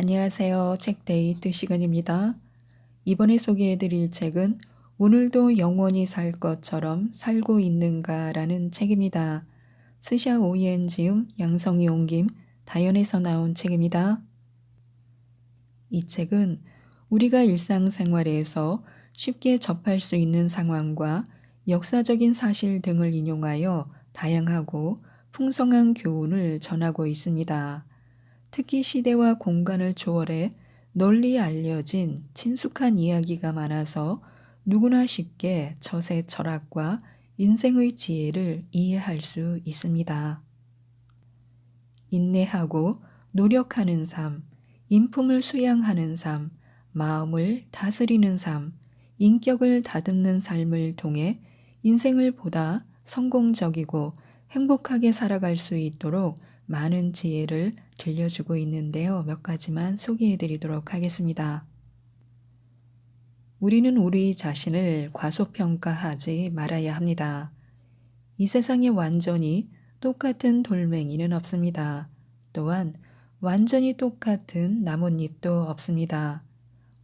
안녕하세요. 책데이트 시간입니다. 이번에 소개해드릴 책은 오늘도 영원히 살 것처럼 살고 있는가라는 책입니다. 스샤 오이엔 지음, 양성이 옮김, 다연에서 나온 책입니다. 이 책은 우리가 일상생활에서 쉽게 접할 수 있는 상황과 역사적인 사실 등을 인용하여 다양하고 풍성한 교훈을 전하고 있습니다. 특히 시대와 공간을 초월해 널리 알려진 친숙한 이야기가 많아서 누구나 쉽게 저세 철학과 인생의 지혜를 이해할 수 있습니다. 인내하고 노력하는 삶, 인품을 수양하는 삶, 마음을 다스리는 삶, 인격을 다듬는 삶을 통해 인생을 보다 성공적이고 행복하게 살아갈 수 있도록 많은 지혜를 들려주고 있는데요. 몇 가지만 소개해 드리도록 하겠습니다. 우리는 우리 자신을 과소평가하지 말아야 합니다. 이 세상에 완전히 똑같은 돌멩이는 없습니다. 또한 완전히 똑같은 나뭇잎도 없습니다.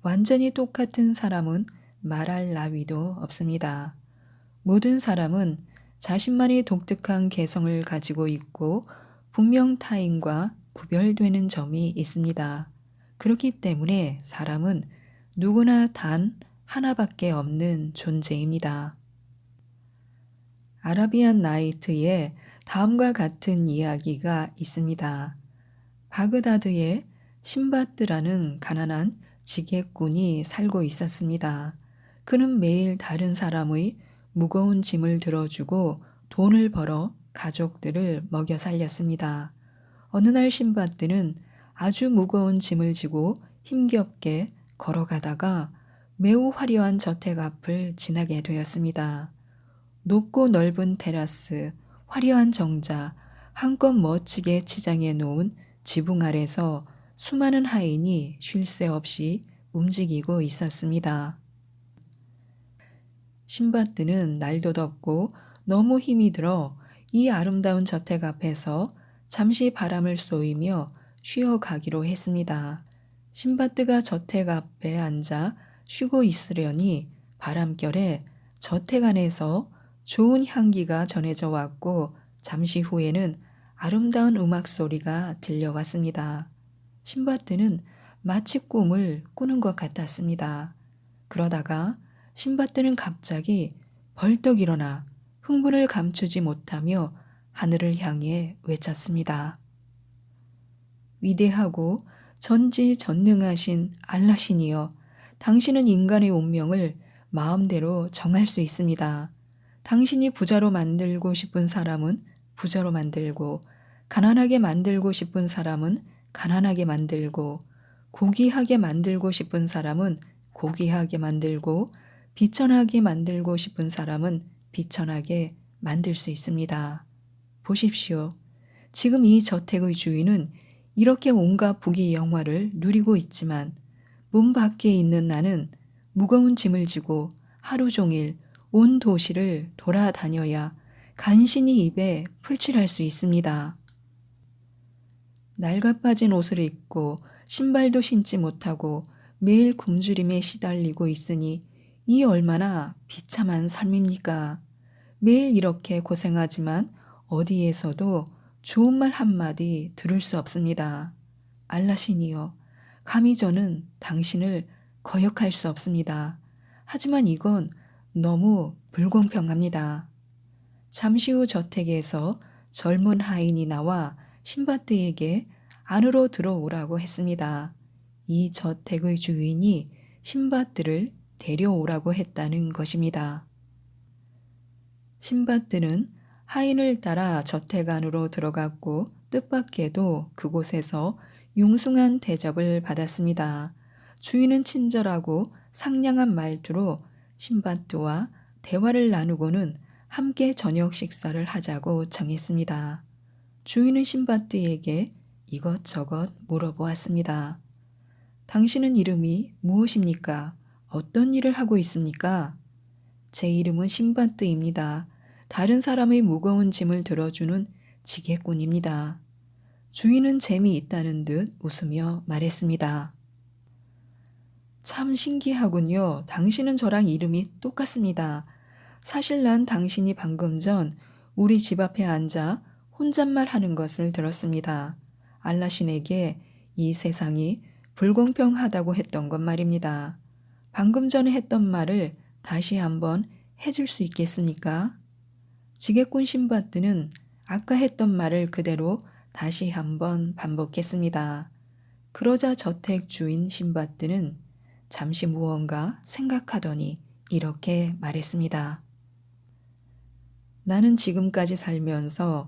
완전히 똑같은 사람은 말할 나위도 없습니다. 모든 사람은 자신만의 독특한 개성을 가지고 있고 분명 타인과 구별되는 점이 있습니다. 그렇기 때문에 사람은 누구나 단 하나밖에 없는 존재입니다. 아라비안 나이트에 다음과 같은 이야기가 있습니다. 바그다드에 신바드라는 가난한 지게꾼이 살고 있었습니다. 그는 매일 다른 사람의 무거운 짐을 들어주고 돈을 벌어 가족들을 먹여 살렸습니다. 어느 날 신바드는 아주 무거운 짐을 지고 힘겹게 걸어가다가 매우 화려한 저택 앞을 지나게 되었습니다. 높고 넓은 테라스, 화려한 정자, 한껏 멋지게 치장해 놓은 지붕 아래서 수많은 하인이 쉴 새 없이 움직이고 있었습니다. 신바드는 날도 덥고 너무 힘이 들어 이 아름다운 저택 앞에서 잠시 바람을 쏘이며 쉬어가기로 했습니다. 신바드가 저택 앞에 앉아 쉬고 있으려니 바람결에 저택 안에서 좋은 향기가 전해져 왔고 잠시 후에는 아름다운 음악 소리가 들려왔습니다. 신바드는 마치 꿈을 꾸는 것 같았습니다. 그러다가 신바드는 갑자기 벌떡 일어나 흥분을 감추지 못하며 하늘을 향해 외쳤습니다. 위대하고 전지전능하신 알라신이여, 당신은 인간의 운명을 마음대로 정할 수 있습니다. 당신이 부자로 만들고 싶은 사람은 부자로 만들고, 가난하게 만들고 싶은 사람은 가난하게 만들고, 고귀하게 만들고 싶은 사람은 고귀하게 만들고, 비천하게 만들고 싶은 사람은 비천하게 만들 수 있습니다. 보십시오. 지금 이 저택의 주인은 이렇게 온갖 부귀영화를 누리고 있지만 문 밖에 있는 나는 무거운 짐을 지고 하루 종일 온 도시를 돌아다녀야 간신히 입에 풀칠할 수 있습니다. 낡아빠진 옷을 입고 신발도 신지 못하고 매일 굶주림에 시달리고 있으니 이 얼마나 비참한 삶입니까? 매일 이렇게 고생하지만 어디에서도 좋은 말 한마디 들을 수 없습니다. 알라신이여, 감히 저는 당신을 거역할 수 없습니다. 하지만 이건 너무 불공평합니다. 잠시 후 저택에서 젊은 하인이 나와 신바드에게 안으로 들어오라고 했습니다. 이 저택의 주인이 신바드를 데려오라고 했다는 것입니다. 신바드는 하인을 따라 저택 안으로 들어갔고 뜻밖에도 그곳에서 융숭한 대접을 받았습니다. 주인은 친절하고 상냥한 말투로 신바드와 대화를 나누고는 함께 저녁 식사를 하자고 정했습니다. 주인은 신바드에게 이것저것 물어보았습니다. 당신은 이름이 무엇입니까? 어떤 일을 하고 있습니까? 제 이름은 신바드입니다. 다른 사람의 무거운 짐을 들어주는 지게꾼입니다. 주인은 재미있다는 듯 웃으며 말했습니다. 참 신기하군요. 당신은 저랑 이름이 똑같습니다. 사실 난 당신이 방금 전 우리 집 앞에 앉아 혼잣말 하는 것을 들었습니다. 알라신에게 이 세상이 불공평하다고 했던 것 말입니다. 방금 전에 했던 말을 다시 한번 해줄 수 있겠습니까? 지게꾼 신바드는 아까 했던 말을 그대로 다시 한번 반복했습니다. 그러자 저택 주인 신바드는 잠시 무언가 생각하더니 이렇게 말했습니다. 나는 지금까지 살면서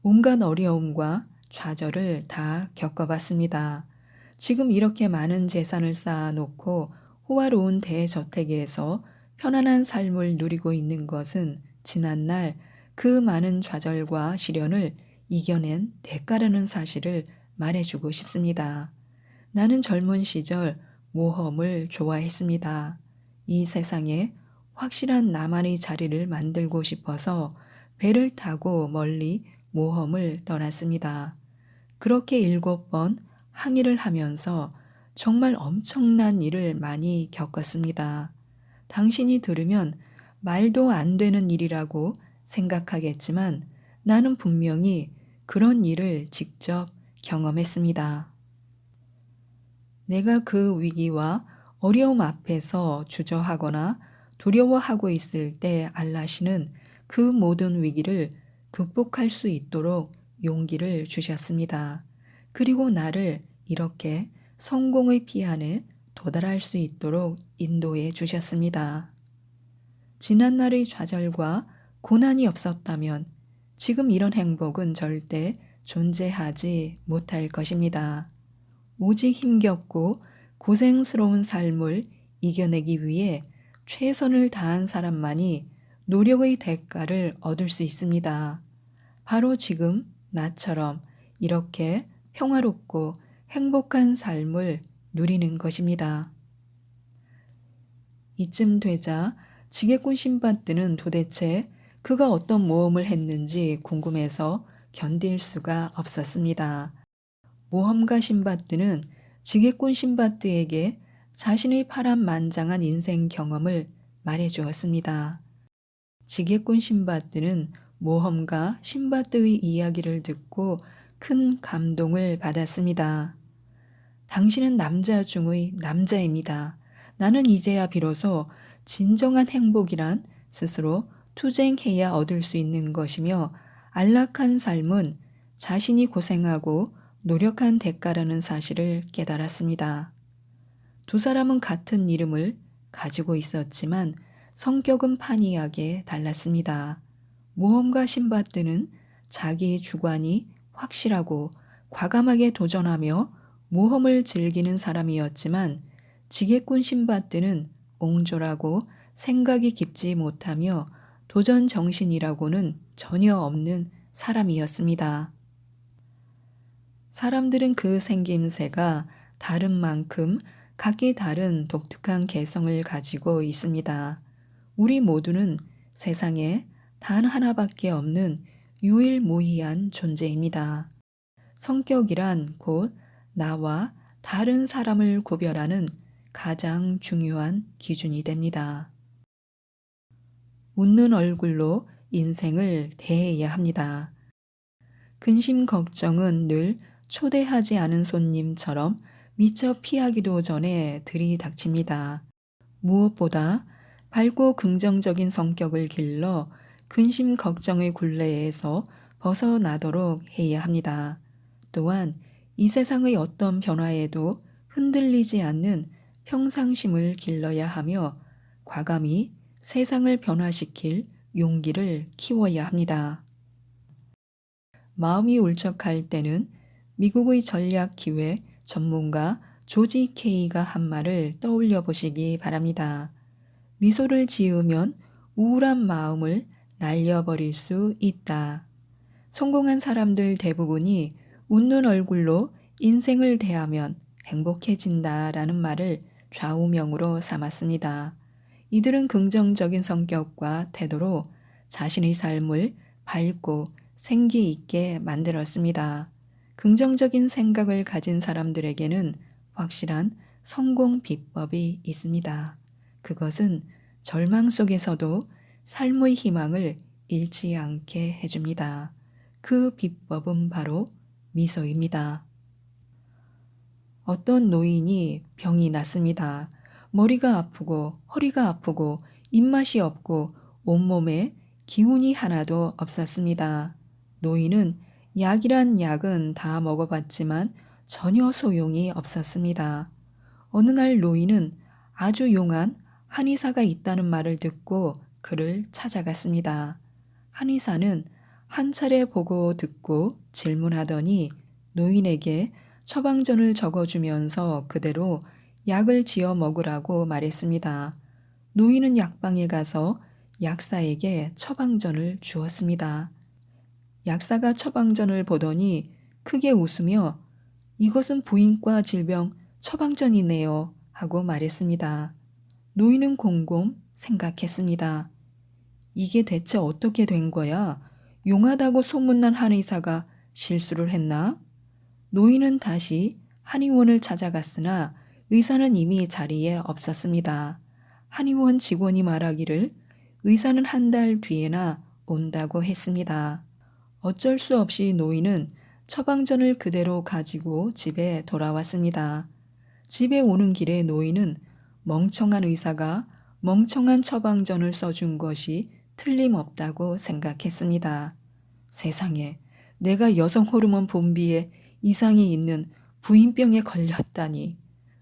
온갖 어려움과 좌절을 다 겪어봤습니다. 지금 이렇게 많은 재산을 쌓아놓고 호화로운 대저택에서 편안한 삶을 누리고 있는 것은 지난날 그 많은 좌절과 시련을 이겨낸 대가라는 사실을 말해주고 싶습니다. 나는 젊은 시절 모험을 좋아했습니다. 이 세상에 확실한 나만의 자리를 만들고 싶어서 배를 타고 멀리 모험을 떠났습니다. 그렇게 7번 항해를 하면서 정말 엄청난 일을 많이 겪었습니다. 당신이 들으면 말도 안 되는 일이라고 생각하겠지만 나는 분명히 그런 일을 직접 경험했습니다. 내가 그 위기와 어려움 앞에서 주저하거나 두려워하고 있을 때 알라시는 그 모든 위기를 극복할 수 있도록 용기를 주셨습니다. 그리고 나를 이렇게 성공의 피안에 도달할 수 있도록 인도해 주셨습니다. 지난날의 좌절과 고난이 없었다면 지금 이런 행복은 절대 존재하지 못할 것입니다. 오직 힘겹고 고생스러운 삶을 이겨내기 위해 최선을 다한 사람만이 노력의 대가를 얻을 수 있습니다. 바로 지금 나처럼 이렇게 평화롭고 행복한 삶을 누리는 것입니다. 이쯤 되자 지게꾼 신바드는 도대체 그가 어떤 모험을 했는지 궁금해서 견딜 수가 없었습니다. 모험가 신바드는 지게꾼 신바드에게 자신의 파란만장한 인생 경험을 말해 주었습니다. 지게꾼 신바드는 모험가 신바드의 이야기를 듣고 큰 감동을 받았습니다. 당신은 남자 중의 남자입니다. 나는 이제야 비로소 진정한 행복이란 스스로 투쟁해야 얻을 수 있는 것이며 안락한 삶은 자신이 고생하고 노력한 대가라는 사실을 깨달았습니다. 두 사람은 같은 이름을 가지고 있었지만 성격은 판이하게 달랐습니다. 모험가 신바드는 자기 주관이 확실하고 과감하게 도전하며 모험을 즐기는 사람이었지만 지게꾼 신바드는 옹졸하고 생각이 깊지 못하며 도전 정신이라고는 전혀 없는 사람이었습니다. 사람들은 그 생김새가 다른 만큼 각기 다른 독특한 개성을 가지고 있습니다. 우리 모두는 세상에 단 하나밖에 없는 유일무이한 존재입니다. 성격이란 곧 나와 다른 사람을 구별하는 가장 중요한 기준이 됩니다. 웃는 얼굴로 인생을 대해야 합니다. 근심 걱정은 늘 초대하지 않은 손님처럼 미처 피하기도 전에 들이닥칩니다. 무엇보다 밝고 긍정적인 성격을 길러 근심 걱정의 굴레에서 벗어나도록 해야 합니다. 또한 이 세상의 어떤 변화에도 흔들리지 않는 평상심을 길러야 하며 과감히 세상을 변화시킬 용기를 키워야 합니다. 마음이 울적할 때는 미국의 전략기획 전문가 조지 케이가 한 말을 떠올려 보시기 바랍니다. 미소를 지으면 우울한 마음을 날려버릴 수 있다. 성공한 사람들 대부분이 웃는 얼굴로 인생을 대하면 행복해진다라는 말을 좌우명으로 삼았습니다. 이들은 긍정적인 성격과 태도로 자신의 삶을 밝고 생기 있게 만들었습니다. 긍정적인 생각을 가진 사람들에게는 확실한 성공 비법이 있습니다. 그것은 절망 속에서도 삶의 희망을 잃지 않게 해줍니다. 그 비법은 바로 미소입니다. 어떤 노인이 병이 났습니다. 머리가 아프고 허리가 아프고 입맛이 없고 온몸에 기운이 하나도 없었습니다. 노인은 약이란 약은 다 먹어봤지만 전혀 소용이 없었습니다. 어느 날 노인은 아주 용한 한의사가 있다는 말을 듣고 그를 찾아갔습니다. 한의사는 한 차례 보고 듣고 질문하더니 노인에게 처방전을 적어주면서 그대로 약을 지어 먹으라고 말했습니다. 노인은 약방에 가서 약사에게 처방전을 주었습니다. 약사가 처방전을 보더니 크게 웃으며 이것은 부인과 질병 처방전이네요 하고 말했습니다. 노인은 곰곰 생각했습니다. 이게 대체 어떻게 된 거야? 용하다고 소문난 한의사가 실수를 했나? 노인은 다시 한의원을 찾아갔으나 의사는 이미 자리에 없었습니다. 한의원 직원이 말하기를 의사는 한 달 뒤에나 온다고 했습니다. 어쩔 수 없이 노인은 처방전을 그대로 가지고 집에 돌아왔습니다. 집에 오는 길에 노인은 멍청한 의사가 멍청한 처방전을 써준 것이 틀림없다고 생각했습니다. 세상에, 내가 여성 호르몬 분비에 이상이 있는 부인병에 걸렸다니.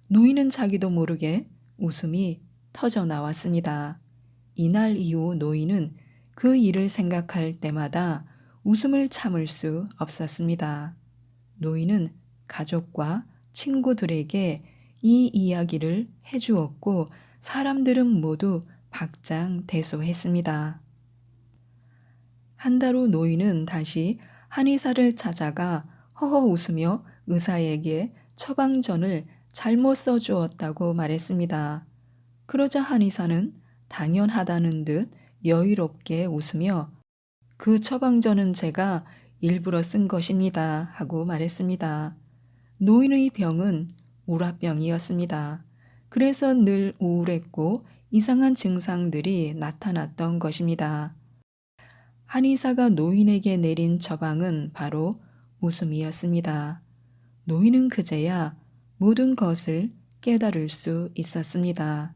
노인은 자기도 모르게 웃음이 터져 나왔습니다. 이날 이후 노인은 그 일을 생각할 때마다 웃음을 참을 수 없었습니다. 노인은 가족과 친구들에게 이 이야기를 해주었고 사람들은 모두 박장대소했습니다. 한 달 후 노인은 다시 한의사를 찾아가 허허 웃으며 의사에게 처방전을 잘못 써주었다고 말했습니다. 그러자 한의사는 당연하다는 듯 여유롭게 웃으며 그 처방전은 제가 일부러 쓴 것입니다 하고 말했습니다. 노인의 병은 우라병이었습니다. 그래서 늘 우울했고 이상한 증상들이 나타났던 것입니다. 한의사가 노인에게 내린 처방은 바로 웃음이었습니다. 노인은 그제야 모든 것을 깨달을 수 있었습니다.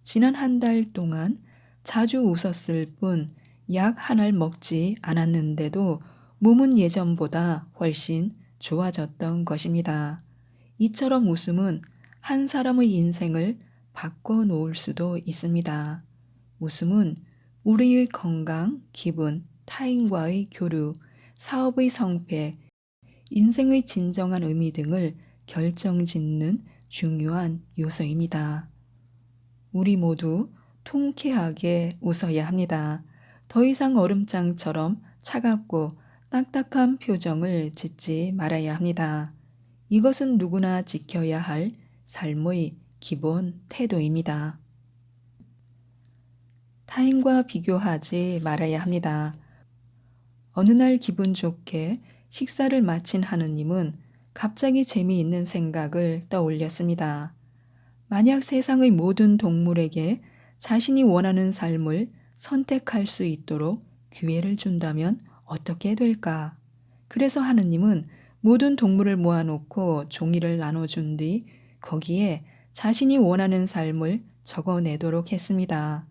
지난 한 달 동안 자주 웃었을 뿐 약 하나를 먹지 않았는데도 몸은 예전보다 훨씬 좋아졌던 것입니다. 이처럼 웃음은 한 사람의 인생을 바꿔놓을 수도 있습니다. 웃음은 우리의 건강, 기분, 타인과의 교류, 사업의 성패, 인생의 진정한 의미 등을 결정짓는 중요한 요소입니다. 우리 모두 통쾌하게 웃어야 합니다. 더 이상 얼음장처럼 차갑고 딱딱한 표정을 짓지 말아야 합니다. 이것은 누구나 지켜야 할 삶의 기본 태도입니다. 타인과 비교하지 말아야 합니다. 어느 날 기분 좋게 식사를 마친 하느님은 갑자기 재미있는 생각을 떠올렸습니다. 만약 세상의 모든 동물에게 자신이 원하는 삶을 선택할 수 있도록 기회를 준다면 어떻게 될까? 그래서 하느님은 모든 동물을 모아놓고 종이를 나눠준 뒤 거기에 자신이 원하는 삶을 적어내도록 했습니다.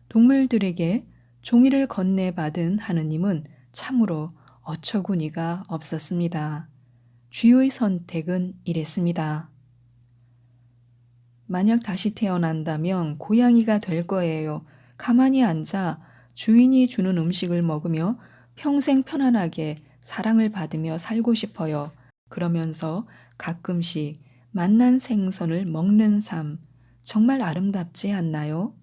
동물들에게 종이를 건네받은 하느님은 참으로 어처구니가 없었습니다. 쥐의 선택은 이랬습니다. 만약 다시 태어난다면 고양이가 될 거예요. 가만히 앉아 주인이 주는 음식을 먹으며 평생 편안하게 사랑을 받으며 살고 싶어요. 그러면서 가끔씩 맛난 생선을 먹는 삶, 정말 아름답지 않나요?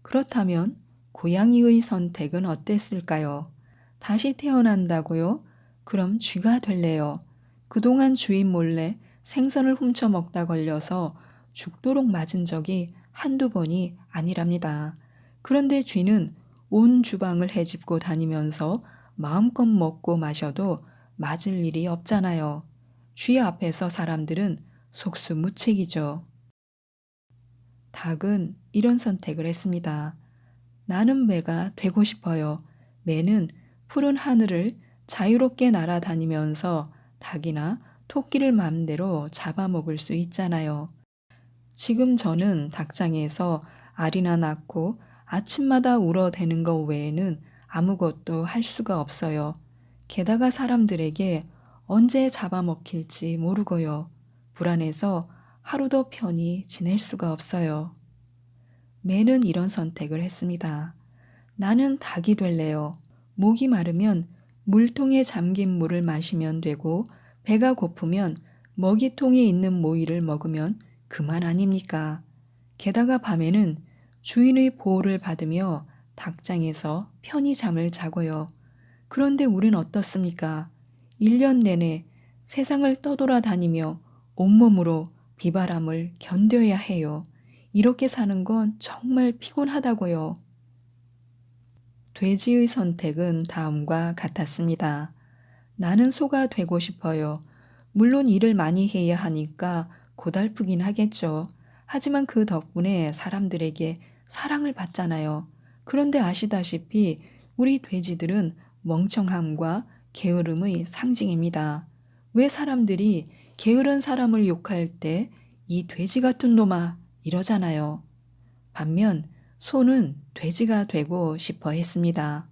그렇다면 고양이의 선택은 어땠을까요? 다시 태어난다고요? 그럼 쥐가 될래요. 그동안 주인 몰래 생선을 훔쳐 먹다 걸려서 죽도록 맞은 적이 한두 번이 아니랍니다. 그런데 쥐는 온 주방을 헤집고 다니면서 마음껏 먹고 마셔도 맞을 일이 없잖아요. 쥐 앞에서 사람들은 속수무책이죠. 닭은 이런 선택을 했습니다. 나는 매가 되고 싶어요. 매는 푸른 하늘을 자유롭게 날아다니면서 닭이나 토끼를 마음대로 잡아먹을 수 있잖아요. 지금 저는 닭장에서 알이나 낳고 아침마다 울어대는 것 외에는 아무것도 할 수가 없어요. 게다가 사람들에게 언제 잡아먹힐지 모르고요. 불안해서 하루도 편히 지낼 수가 없어요. 매는 이런 선택을 했습니다. 나는 닭이 될래요. 목이 마르면 물통에 잠긴 물을 마시면 되고 배가 고프면 먹이통에 있는 모이를 먹으면 그만 아닙니까? 게다가 밤에는 주인의 보호를 받으며 닭장에서 편히 잠을 자고요. 그런데 우린 어떻습니까? 1년 내내 세상을 떠돌아다니며 온몸으로 비바람을 견뎌야 해요. 이렇게 사는 건 정말 피곤하다고요. 돼지의 선택은 다음과 같았습니다. 나는 소가 되고 싶어요. 물론 일을 많이 해야 하니까 고달프긴 하겠죠. 하지만 그 덕분에 사람들에게 사랑을 받잖아요. 그런데 아시다시피 우리 돼지들은 멍청함과 게으름의 상징입니다. 왜 사람들이 게으른 사람을 욕할 때 이 돼지 같은 놈아 이러잖아요. 반면 소는 돼지가 되고 싶어 했습니다.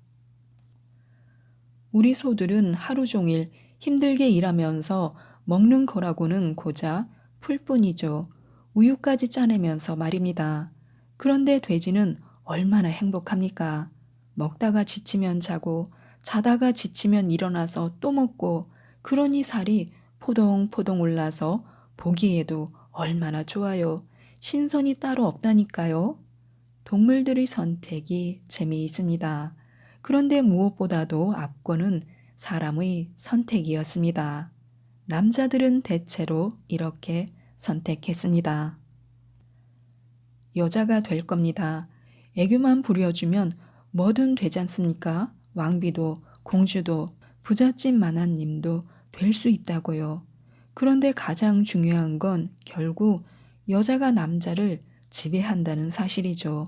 우리 소들은 하루 종일 힘들게 일하면서 먹는 거라고는 고작 풀뿐이죠. 우유까지 짜내면서 말입니다. 그런데 돼지는 얼마나 행복합니까? 먹다가 지치면 자고, 자다가 지치면 일어나서 또 먹고, 그러니 살이 포동포동 올라서 보기에도 얼마나 좋아요. 신선이 따로 없다니까요. 동물들의 선택이 재미있습니다. 그런데 무엇보다도 압권은 사람의 선택이었습니다. 남자들은 대체로 이렇게 선택했습니다. 여자가 될 겁니다. 애교만 부려주면 뭐든 되지 않습니까? 왕비도 공주도 부잣집 마나님도 될 수 있다고요. 그런데 가장 중요한 건 결국 여자가 남자를 지배한다는 사실이죠.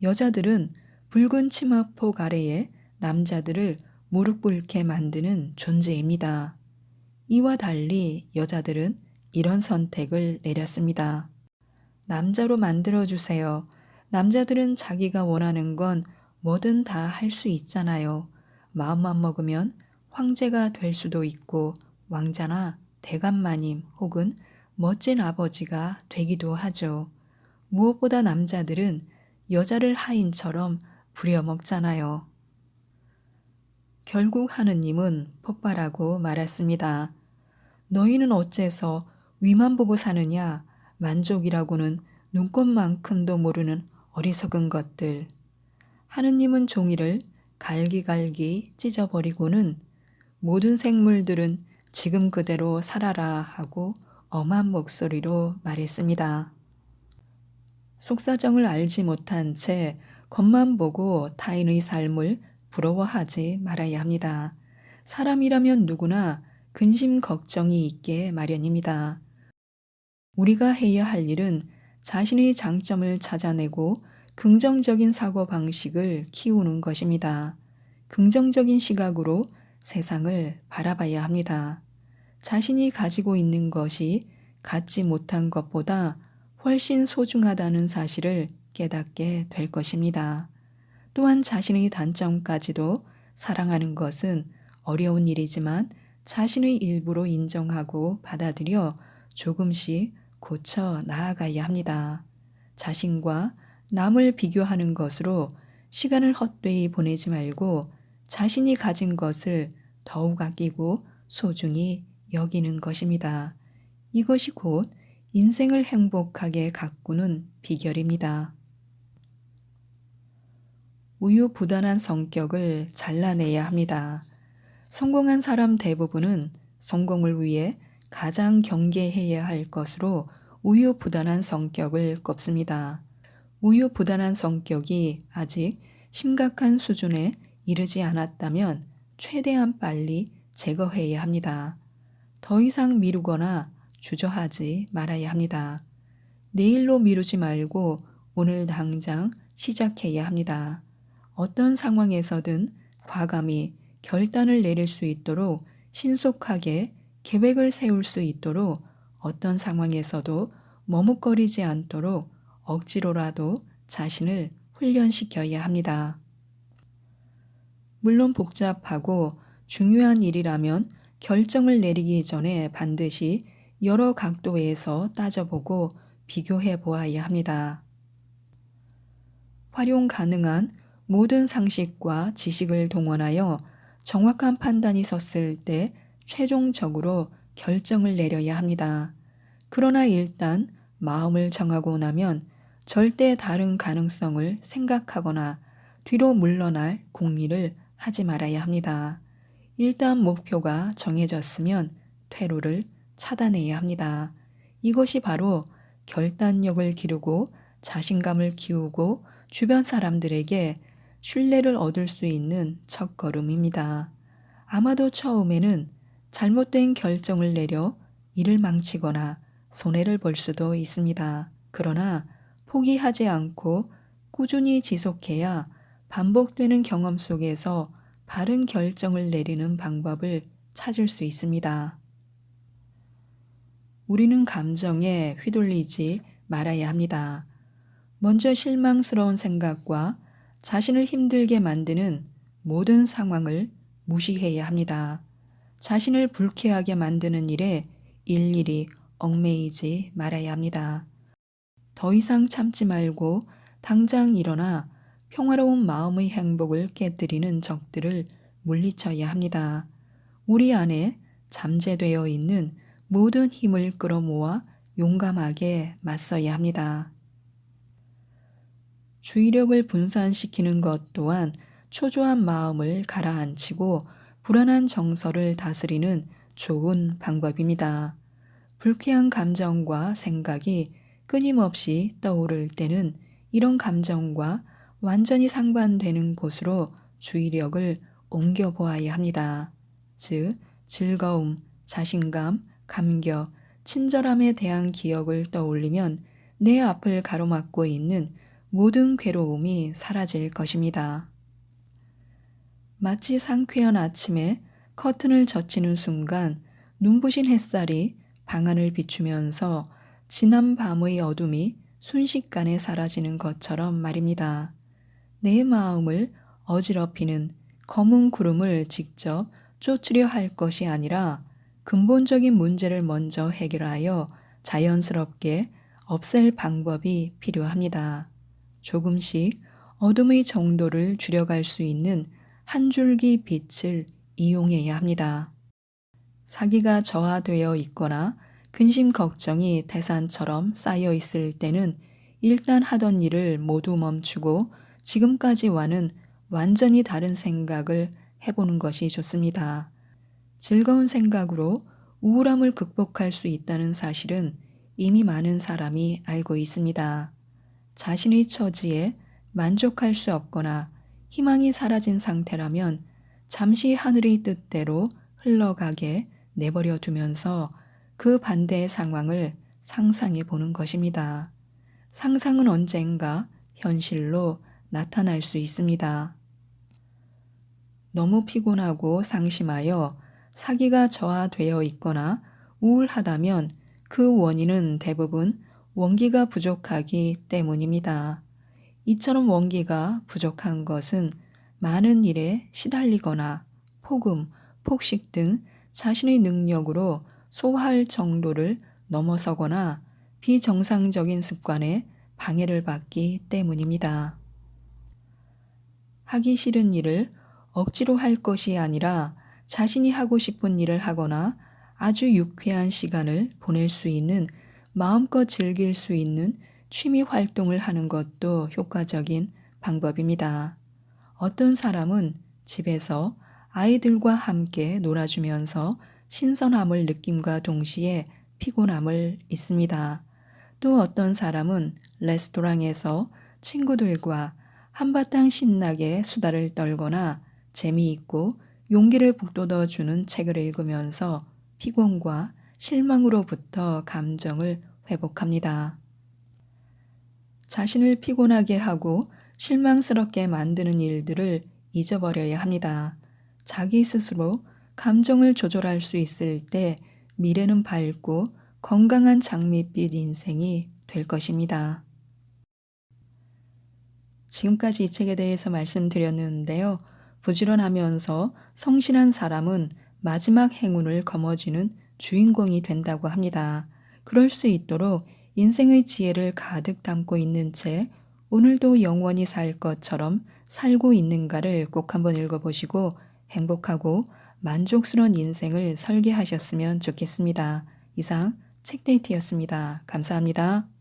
여자들은 붉은 치마폭 아래에 남자들을 무릎 꿇게 만드는 존재입니다. 이와 달리 여자들은 이런 선택을 내렸습니다. 남자로 만들어주세요. 남자들은 자기가 원하는 건 뭐든 다 할 수 있잖아요. 마음만 먹으면 황제가 될 수도 있고 왕자나 대감마님 혹은 멋진 아버지가 되기도 하죠. 무엇보다 남자들은 여자를 하인처럼 부려먹잖아요. 결국 하느님은 폭발하고 말았습니다. 너희는 어째서 위만 보고 사느냐? 만족이라고는 눈꽃만큼도 모르는 어리석은 것들. 하느님은 종이를 갈기갈기 찢어버리고는 모든 생물들은 지금 그대로 살아라 하고 엄한 목소리로 말했습니다. 속사정을 알지 못한 채 겉만 보고 타인의 삶을 부러워하지 말아야 합니다. 사람이라면 누구나 근심 걱정이 있게 마련입니다. 우리가 해야 할 일은 자신의 장점을 찾아내고 긍정적인 사고방식을 키우는 것입니다. 긍정적인 시각으로 세상을 바라봐야 합니다. 자신이 가지고 있는 것이 갖지 못한 것보다 훨씬 소중하다는 사실을 깨닫게 될 것입니다. 또한 자신의 단점까지도 사랑하는 것은 어려운 일이지만 자신의 일부로 인정하고 받아들여 조금씩 고쳐 나아가야 합니다. 자신과 남을 비교하는 것으로 시간을 헛되이 보내지 말고 자신이 가진 것을 더욱 아끼고 소중히 여기는 것입니다. 이것이 곧 인생을 행복하게 가꾸는 비결입니다. 우유부단한 성격을 잘라내야 합니다. 성공한 사람 대부분은 성공을 위해 가장 경계해야 할 것으로 우유부단한 성격을 꼽습니다. 우유부단한 성격이 아직 심각한 수준에 이르지 않았다면 최대한 빨리 제거해야 합니다. 더 이상 미루거나 주저하지 말아야 합니다. 내일로 미루지 말고 오늘 당장 시작해야 합니다. 어떤 상황에서든 과감히 결단을 내릴 수 있도록 신속하게 계획을 세울 수 있도록 어떤 상황에서도 머뭇거리지 않도록 억지로라도 자신을 훈련시켜야 합니다. 물론 복잡하고 중요한 일이라면 결정을 내리기 전에 반드시 여러 각도에서 따져보고 비교해 보아야 합니다. 활용 가능한 모든 상식과 지식을 동원하여 정확한 판단이 섰을 때 최종적으로 결정을 내려야 합니다. 그러나 일단 마음을 정하고 나면 절대 다른 가능성을 생각하거나 뒤로 물러날 궁리를 하지 말아야 합니다. 일단 목표가 정해졌으면 퇴로를 차단해야 합니다. 이것이 바로 결단력을 기르고 자신감을 키우고 주변 사람들에게 신뢰를 얻을 수 있는 첫걸음입니다. 아마도 처음에는 잘못된 결정을 내려 일을 망치거나 손해를 볼 수도 있습니다. 그러나 포기하지 않고 꾸준히 지속해야 반복되는 경험 속에서 바른 결정을 내리는 방법을 찾을 수 있습니다. 우리는 감정에 휘둘리지 말아야 합니다. 먼저 실망스러운 생각과 자신을 힘들게 만드는 모든 상황을 무시해야 합니다. 자신을 불쾌하게 만드는 일에 일일이 얽매이지 말아야 합니다. 더 이상 참지 말고 당장 일어나 평화로운 마음의 행복을 깨뜨리는 적들을 물리쳐야 합니다. 우리 안에 잠재되어 있는 모든 힘을 끌어모아 용감하게 맞서야 합니다. 주의력을 분산시키는 것 또한 초조한 마음을 가라앉히고 불안한 정서를 다스리는 좋은 방법입니다. 불쾌한 감정과 생각이 끊임없이 떠오를 때는 이런 감정과 완전히 상반되는 곳으로 주의력을 옮겨 보아야 합니다. 즉, 즐거움, 자신감, 감격, 친절함에 대한 기억을 떠올리면 내 앞을 가로막고 있는 모든 괴로움이 사라질 것입니다. 마치 상쾌한 아침에 커튼을 젖히는 순간 눈부신 햇살이 방안을 비추면서 지난 밤의 어둠이 순식간에 사라지는 것처럼 말입니다. 내 마음을 어지럽히는 검은 구름을 직접 쫓으려 할 것이 아니라 근본적인 문제를 먼저 해결하여 자연스럽게 없앨 방법이 필요합니다. 조금씩 어둠의 정도를 줄여갈 수 있는 한 줄기 빛을 이용해야 합니다. 사기가 저하되어 있거나 근심 걱정이 태산처럼 쌓여 있을 때는 일단 하던 일을 모두 멈추고 지금까지와는 완전히 다른 생각을 해보는 것이 좋습니다. 즐거운 생각으로 우울함을 극복할 수 있다는 사실은 이미 많은 사람이 알고 있습니다. 자신의 처지에 만족할 수 없거나 희망이 사라진 상태라면 잠시 하늘의 뜻대로 흘러가게 내버려 두면서 그 반대의 상황을 상상해 보는 것입니다. 상상은 언젠가 현실로 나타날 수 있습니다. 너무 피곤하고 상심하여 사기가 저하되어 있거나 우울하다면 그 원인은 대부분 원기가 부족하기 때문입니다. 이처럼 원기가 부족한 것은 많은 일에 시달리거나 폭음, 폭식 등 자신의 능력으로 소화할 정도를 넘어서거나 비정상적인 습관에 방해를 받기 때문입니다. 하기 싫은 일을 억지로 할 것이 아니라 자신이 하고 싶은 일을 하거나 아주 유쾌한 시간을 보낼 수 있는 마음껏 즐길 수 있는 취미 활동을 하는 것도 효과적인 방법입니다. 어떤 사람은 집에서 아이들과 함께 놀아주면서 신선함을 느낌과 동시에 피곤함을 잊습니다. 또 어떤 사람은 레스토랑에서 친구들과 한바탕 신나게 수다를 떨거나 재미있고 용기를 북돋워주는 책을 읽으면서 피곤과 실망으로부터 감정을 회복합니다. 자신을 피곤하게 하고 실망스럽게 만드는 일들을 잊어버려야 합니다. 자기 스스로 감정을 조절할 수 있을 때 미래는 밝고 건강한 장밋빛 인생이 될 것입니다. 지금까지 이 책에 대해서 말씀드렸는데요. 부지런하면서 성실한 사람은 마지막 행운을 거머쥐는 주인공이 된다고 합니다. 그럴 수 있도록 인생의 지혜를 가득 담고 있는 책, 오늘도 영원히 살 것처럼 살고 있는가를 꼭 한번 읽어보시고 행복하고 만족스러운 인생을 설계하셨으면 좋겠습니다. 이상 책데이트였습니다. 감사합니다.